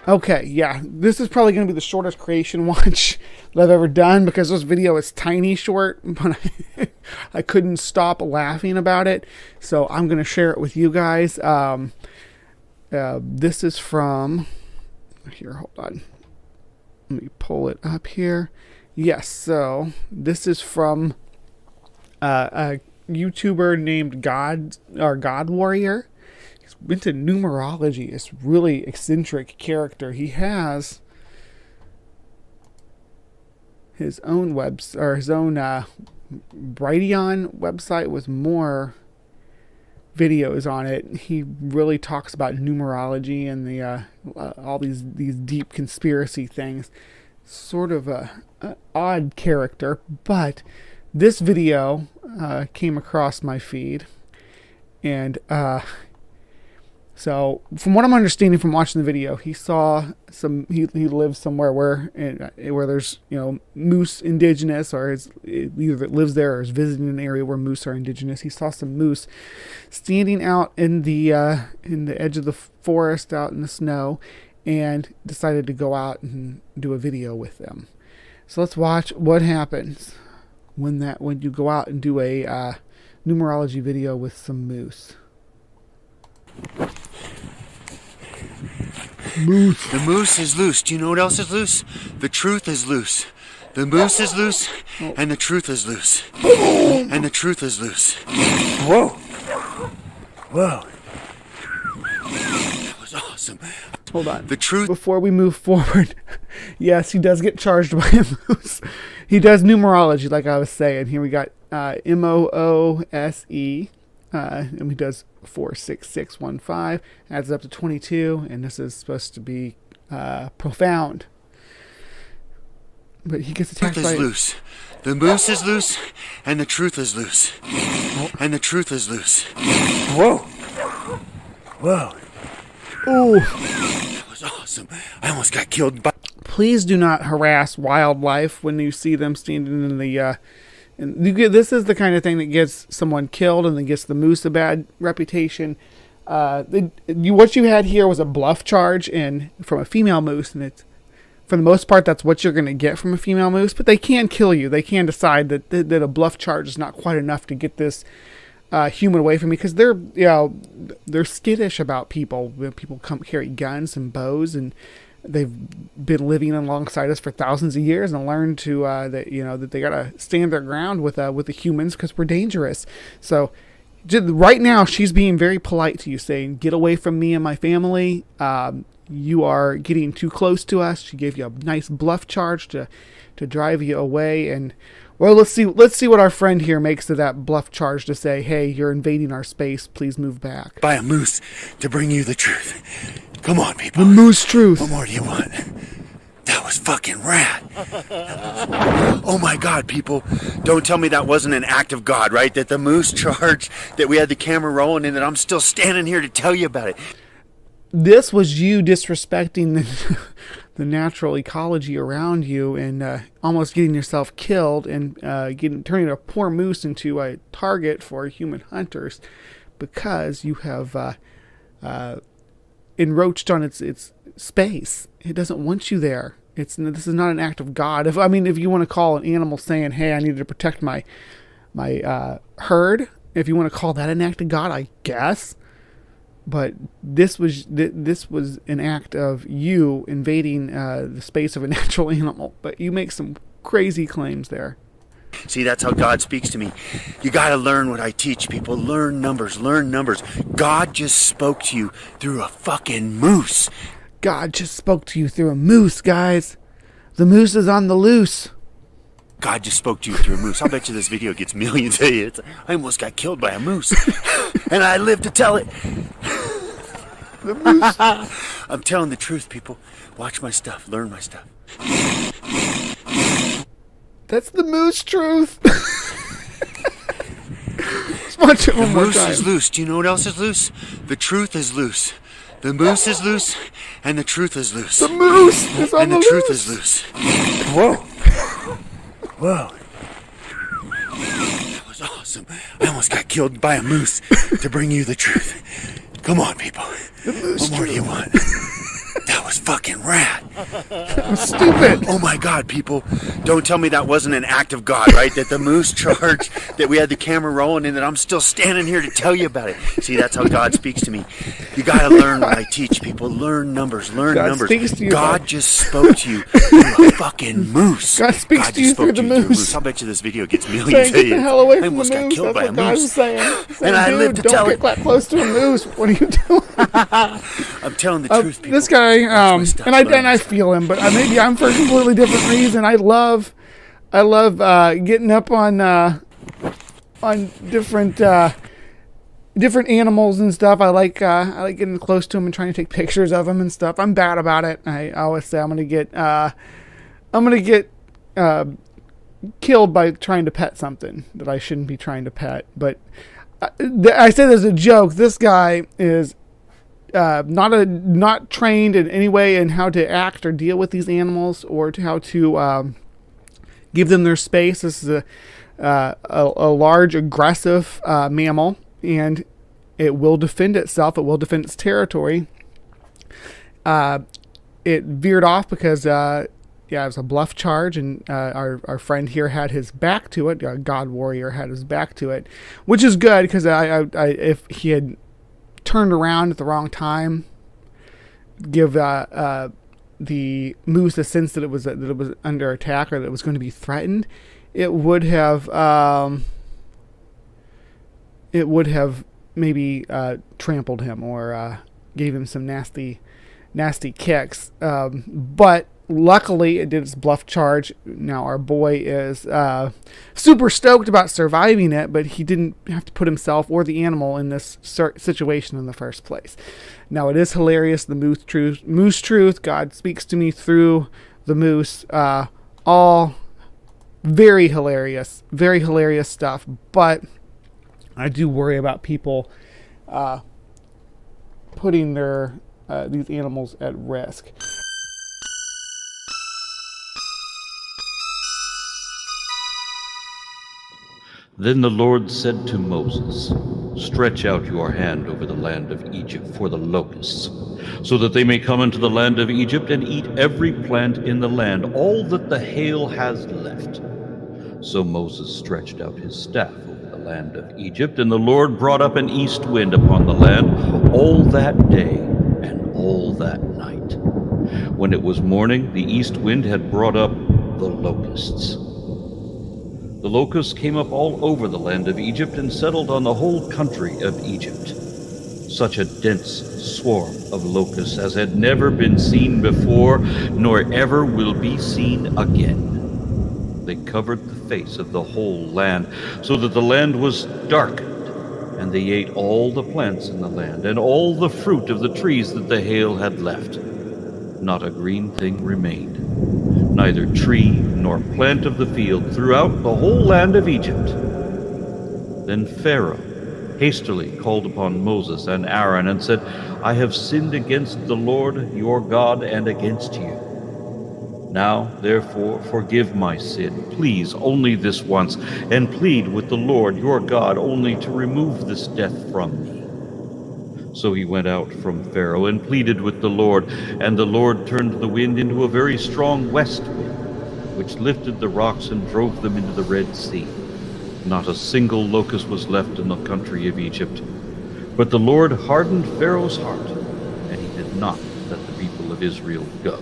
Okay, yeah, this is probably going to be the shortest CreationWatch that I've ever done because this video is tiny short, but I couldn't stop laughing about it, so I'm going to share it with you guys. This is from, here, hold on, let me pull it up here. Yes, so this is from a YouTuber named God Warrior. He's into numerology. It's really eccentric character. He has his own Brighteon website with more videos on it. He really talks about numerology and the all these deep conspiracy things. Sort of a odd character, but this video came across my feed, and so from what I'm understanding from watching the video, he saw he lives somewhere where there's, you know, moose indigenous, or either lives there or is visiting an area where moose are indigenous. He saw some moose standing out in the edge of the forest out in the snow, and decided to go out and do a video with them. So let's watch what happens when you go out and do a numerology video with some moose. Moose. The moose is loose. Do you know what else is loose? The truth is loose. The moose is loose, and the truth is loose. And the truth is loose. Whoa. Whoa. That was awesome. Hold on. The truth. Before we move forward, yes, he does get charged by a moose. He does numerology, like I was saying. Here we got MOOSE, and he does 46615, adds up to 22, and this is supposed to be profound. But he gets attacked by... The truth is loose. The moose is loose, and the truth is loose. And the truth is loose. Whoa. Whoa. Ooh. That was awesome. I almost got killed by... Please do not harass wildlife when you see them standing in the... this is the kind of thing that gets someone killed and then gets the moose a bad reputation. What you had here was a bluff charge from a female moose, and it's, for the most part, that's what you're going to get from a female moose. But they can kill you. They can decide that a bluff charge is not quite enough to get this human away from me, because they're skittish about people. When people carry guns and bows, and they've been living alongside us for thousands of years and learned to that they gotta stand their ground with the humans because we're dangerous. So right now she's being very polite to you, saying, "Get away from me and my family. You are getting too close to us." She gave you a nice bluff charge to drive you away. And well, let's see what our friend here makes of that bluff charge to say, "Hey, you're invading our space. Please move back." By a moose to bring you the truth. Come on, people. The moose truth. What more do you want? That was fucking rad. Oh my God, people. Don't tell me that wasn't an act of God, right? That the moose charge, that we had the camera rolling, and that I'm still standing here to tell you about it. This was you disrespecting the natural ecology around you, and almost getting yourself killed, and turning a poor moose into a target for human hunters because you have encroached on its space. It doesn't want you there. This is not an act of God. If you want to call an animal saying, "Hey, I need to protect my herd," if you want to call that an act of God, I guess. But this was an act of you invading the space of a natural animal. But you make some crazy claims there. See, that's how God speaks to me. You got to learn what I teach people. Learn numbers. Learn numbers. God just spoke to you through a fucking moose. God just spoke to you through a moose, guys. The moose is on the loose. God just spoke to you through a moose. I'll bet you this video gets millions of hits. I almost got killed by a moose. And I live to tell it. The moose. I'm telling the truth, people. Watch my stuff. Learn my stuff. That's the moose truth. Let's watch it one more time. The moose is loose. Do you know what else is loose? The truth is loose. The moose is loose, and the truth is loose. The moose is on and the truth is loose. Whoa. Whoa. That was awesome. I almost got killed by a moose to bring you the truth. Come on, people. What more do you want? That was was fucking rad. Stupid. Oh my God, people. Don't tell me that wasn't an act of God, right? That the moose charged, that we had the camera rolling, and that I'm still standing here to tell you about it. See, that's how God speaks to me. You gotta learn what I teach, people. Learn numbers, learn God numbers. speaks to you, God bud. just spoke to you through a fucking moose. God speaks to you just through spoke the to you through a moose. I'll bet you this video gets millions Saying, of get the hits. hell away I from the almost got moose. killed That's by a what God moose. was saying. And I Dude, live to don't tell get it. that close to a moose. What are you doing? I'm telling the truth, people. This guy, Watch my stuff, and learn I my stuff. feel him, but maybe I'm for a completely different reason. I love getting up on different different animals and stuff. I like getting close to them and trying to take pictures of them and stuff. I'm bad about it. I always say I'm gonna get killed by trying to pet something that I shouldn't be trying to pet. But I say there's a joke. This guy is not trained in any way in how to act or deal with these animals or to how to give them their space. This is a large, aggressive mammal, and it will defend itself. It will defend its territory. It veered off because it was a bluff charge, and our friend here had his back to it. Our God warrior had his back to it, which is good because if he had turned around at the wrong time, give the moose a sense that it was under attack or that it was going to be threatened, it would have maybe trampled him or gave him some nasty kicks. But luckily, it did its bluff charge. Now our boy is super stoked about surviving it, but he didn't have to put himself or the animal in this situation in the first place. Now it is hilarious. The moose truth. God speaks to me through the moose. All very hilarious stuff. But I do worry about people putting these animals at risk. Then the Lord said to Moses, "Stretch out your hand over the land of Egypt for the locusts, so that they may come into the land of Egypt and eat every plant in the land, all that the hail has left." So Moses stretched out his staff over the land of Egypt, and the Lord brought up an east wind upon the land all that day and all that night. When it was morning, the east wind had brought up the locusts. The locusts came up all over the land of Egypt and settled on the whole country of Egypt. Such a dense swarm of locusts as had never been seen before, nor ever will be seen again. They covered the face of the whole land, so that the land was darkened, and they ate all the plants in the land, and all the fruit of the trees that the hail had left. Not a green thing remained, neither tree nor plant of the field throughout the whole land of Egypt. Then Pharaoh hastily called upon Moses and Aaron and said, "I have sinned against the Lord your God and against you. Now, therefore, forgive my sin, please, only this once, and plead with the Lord your God only to remove this death from me." So he went out from Pharaoh and pleaded with the Lord, and the Lord turned the wind into a very strong west wind, which lifted the rocks and drove them into the Red Sea. Not a single locust was left in the country of Egypt. But the Lord hardened Pharaoh's heart, and he did not let the people of Israel go.